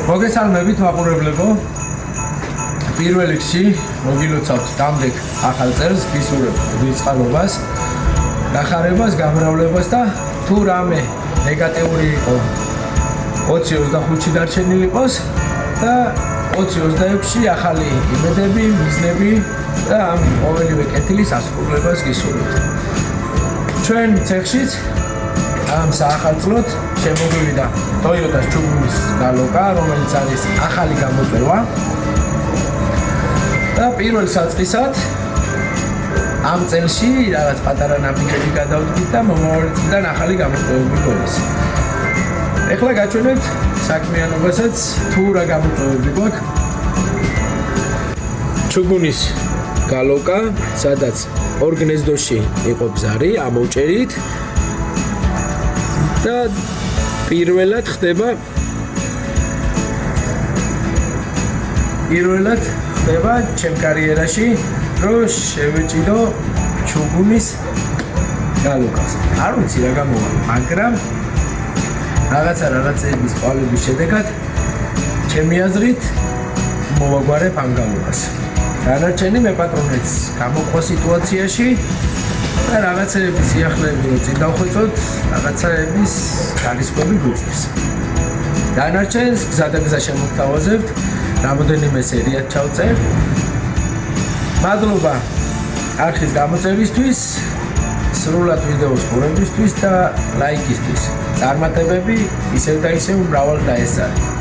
მოგესალმებით მაყურებლებო. პირველ რიგში მოგილოცავთ დამდეგ ახალ წელს, გისურვებთ ვიწყალობას, ნახარებას, გამრავლებას და თუ რამე ნეგატიური იყო 20-25-ში დარჩენილი იყოს და 20-26-ში ახალი იმედები, მიზნები და ამ ყოველივე კეთილის ასრულებას გისურვებთ. ჩვენ ცეხშიც ამ საახალწლოდ შემოგვივიდა Toyota-ს ჩუგუნის გალოკა, რომელიც არის ახალი გამოწვევა. და პირველ საწყისად ამ წელში რაღაც პატარა ნაბიჯები გადავდგით და მომავალი წლიდან ახალი გამოწვევები გვექს. ეხლა გაჩვენებთ საქმიანობასაც თუ რა გამოწვევები გვაქვს. ჩუგუნის გალოკა, სადაც ორ გნეზდოში იყო ბზარი, ამოვჭერით და პირველად ხდება ჩემ კარიერაში, რომ შევეჭიდო ჩუგუნის გალოკას. არ ვიცი რა გამოვა, მაგრამ რაღაცების წვალების შედეგად ჩემი აზრით მოვაგვარებ ამ გალოკას. დანარჩენი მეპატრონეც გამოყვა სიტუაციაში და რაღაცების სიახლეები რო წინ დავხვეწოთ, რაღაცების განისხვები გვიწევს. დანარჩენს გზადაგზა შემოგთავაზებთ, რამოდენიმე სერიად ჩავწერ. მადლობა არხის გამოწევისთვის, სრულად ვიდეოს ყურებისთვის და ლაიქისთვის. წარმატებები ისევ და ისევ მრავალ დაესწარით.